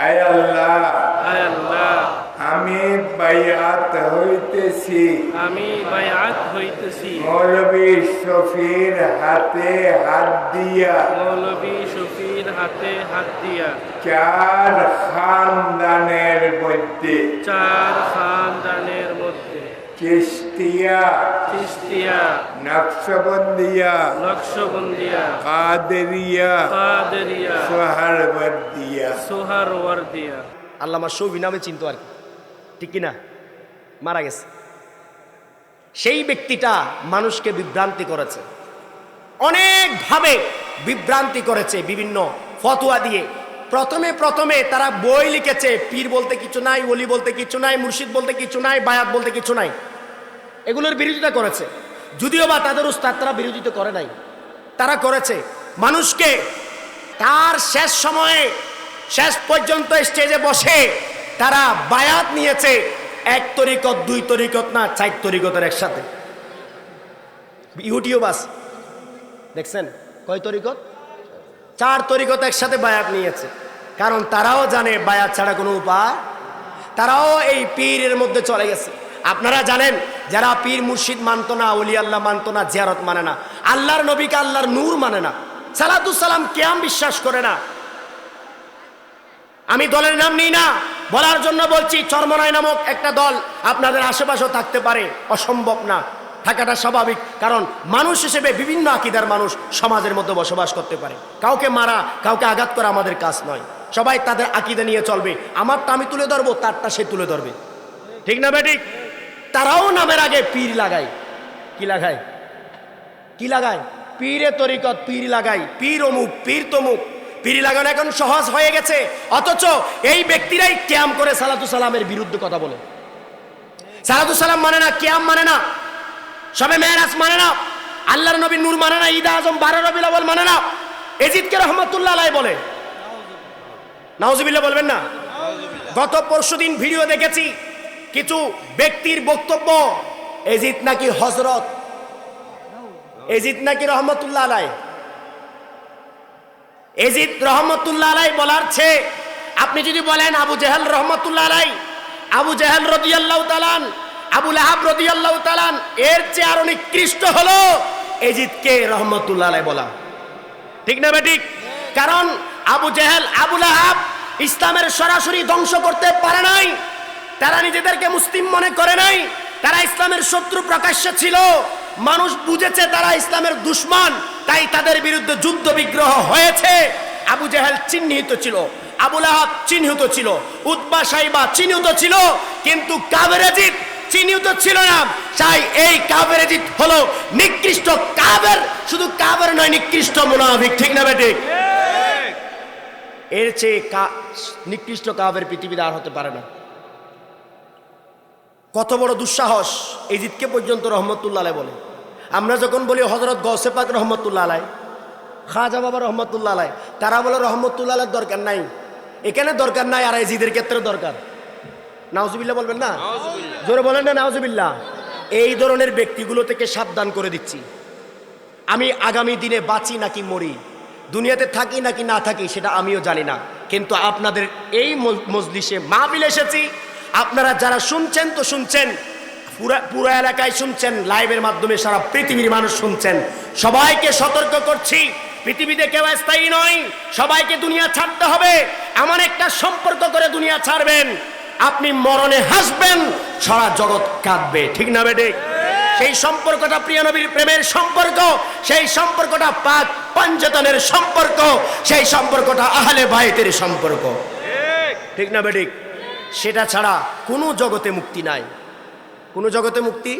আয় আল্লাহ, আয় আল্লাহ, আমি বায়াত হইতেছি আমি বায়াত হইতেছি মৌলভী শফির হাতে হাত দিয়া, মৌলভী শফির হাতে হাত দিয়া, চার খানদানের মধ্যে চার খানদানের মধ্যে চিশতিয়া, চিশতিয়া, নকশবন্দিয়া, নকশবন্দিয়া, কাদেরিয়া, কাদেরিয়া, সোহরবর্দিয়া। সোহরওয়ার্দিয়া। আল্লামা শফি নামে চিনতো আর কি, ঠিক কিনা? মারা গেছে। সেই ব্যক্তিটা মানুষকে বিভ্রান্তি করেছে, অনেকভাবে বিভ্রান্তি করেছে বিভিন্ন ফতোয়া দিয়ে। প্রথমে তারা বই লিখেছে, পীর বলতে কিছু নাই, ওলি বলতে কিছু নাই, মুর্শিদ বলতে কিছু নাই, বায়াত বলতে কিছু নাই, এগুলোর বিরোধিতা করেছে। যদিও বা তাদের উস্তাদ তারা বিরোধিতা করে নাই, তারা করেছে মানুষকে তার শেষ সময়ে শেষ পর্যন্ত স্টেজে বসে তারা বায়াত নিয়েছে। এক তরিকত, দুই তরিকত না, চার তরিকতের একসাথে। ইউটিউব আছে, দেখছেন কয় তরিকত? চার তরিকত একসাথে বায়াত নিয়েছে। কারণ তারাও জানে বায়াত ছাড়া কোনো উপায়, তারাও এই পীরের মধ্যে চলে গেছে। আপনারা জানেন যারা পীর মুর্শিদ মানত না, ওলি আল্লাহ মানত না, জিয়ারত মানে না, আল্লাহর নবীকে আল্লাহর নূর মানে না, সালাতু সালাম কিয়াম বিশ্বাস করে না। আমি দলের নাম নিই না, বলার জন্য বলছি, চরমনাই নামক একটা দল আপনাদের আশেপাশেও থাকতে পারে, অসম্ভব না, থাকাটা স্বাভাবিক। কারণ মানুষ হিসেবে বিভিন্ন আকীদার মানুষ সমাজের মধ্যে বসবাস করতে পারে। কাউকে মারা, কাউকে আঘাত করা আমাদের কাজ নয়। সবাই তাদের আকীদা নিয়ে চলবে। আমারটা আমি তুলে ধরবো, তারটা সে তুলে ধরবে, ঠিক না বেঠিক? তারাও নামের আগে পীর লাগায়। কি লাগায়? কি লাগায়? পীরে তরিকত, পীর লাগাই, পীর অমুক, পীর তমুক। পীর লাগানো এখন সহজ হয়ে গেছে, অথচ এই ব্যক্তিরাই কিয়াম করে সালাতু সালামের বিরুদ্ধে কথা বলে। সালাতু সালাম মানে না, কিয়াম মানে না, সবে মেরাজ মানে না, আল্লাহর নবীর নূর মানে না, ঈদ আজম 12 রবিউল আউয়াল মানে না। এজিদকে রহমাতুল্লাহ আলাইহি বলে, নাউজুবিল্লাহ বলবেন না? গত পরশুদিন ভিডিও দেখেছি, কিছু ব্যক্তির বক্তব্য, এজিদ নাকি হযরত, এজিদ নাকি রহমতুল্লাহ আলাইহি। এজিদ রহমতুল্লাহ আলাইহি বলার চেয়ে আপনি যদি বলেন আবু জেহেল রহমতুল্লাহ আলাইহি, আবু জেহেল রাদিয়াল্লাহু তাআলা, আবু লাহাব রাদিয়াল্লাহু তাআলা, এর চেয়ে আরো নিকৃষ্ট হলো এজিদকে রহমতুল্লাহ আলাইহি বলা, ঠিক না বেঠিক? কারণ আবু জেহেল, আবু লাহাব ইসলামের সরাসরি ধ্বংস করতে পারে নাই, তারা নিজেদেরকে মুসলিম মনে করে নাই, তারা ইসলামের শত্রু প্রকাশ্যে ছিল। মানুষ বুঝেছে তারা ইসলামের দুশমন, তাই তাদের বিরুদ্ধে যুদ্ধ বিগ্রহ হয়েছে। আবু জেহেল চিহ্নিত ছিল, আবু লাহাব চিহ্নিত ছিল, উতবা সাইবা চিহ্নিত ছিল, কিন্তু কাফের এজিদ চিহ্নিত ছিল না। তাই এই কাফের এজিদ হলো নিকৃষ্ট কাফের, শুধু কাফের নয়, নিকৃষ্ট মুনাফিক, ঠিক না বেঠিক? এর চেয়ে নিকৃষ্ট কাফের পৃথিবীতে আর হতে পারে না। কত বড় দুঃসাহস! এজিদকে পর্যন্ত রহমতুল্লাহ আলাইহি বলে। আমরা যখন বলি হযরত গৌসে পাক রহমতুল্লাহ আলাইহি, খাজা বাবা রহমতুল্লাহ আলাইহি, তারা বলে রহমতুল্লাহ আলাইহির দরকার নাই, এখানে দরকার নাই, আর এজিদের ক্ষেত্রে দরকার। নাউজুবিল্লাহ বলবেন না? জোরে বলেন না নাউজুবিল্লাহ। এই ধরনের ব্যক্তিগুলো থেকে সাবধান করে দিচ্ছি। আমি আগামী দিনে বাঁচি নাকি মরি, দুনিয়াতে থাকি নাকি না থাকি, সেটা আমিও জানি না, কিন্তু আপনাদের এই মজলিসে মাহফিলে এসেছি। আপনারা যারা শুনছেন তো শুনছেন, পুরো এলাকায় শুনছেন, লাইভের মাধ্যমে সারা পৃথিবীর মানুষ শুনছেন। সবাইকে সতর্ক করছি, পৃথিবীতে কেউ স্থায়ী নয়, সবাইকে দুনিয়া ছাড়তে হবে। এমন একটা সম্পর্ক করে দুনিয়া ছাড়বেন, আপনি মরণে হাসবেন, সারা জগৎ কাঁদবে, ঠিক না বেঠিক? সেই সম্পর্কটা প্রিয় নবীর প্রেমের সম্পর্ক, সেই সম্পর্কটা পাক পঞ্চতনের সম্পর্ক, সেই সম্পর্কটা আহলে বাইতের সম্পর্ক, ঠিক না বেঠিক? সেটা ছাড়া কোনো জগতে মুক্তি নাই, কোনো জগতে মুক্তি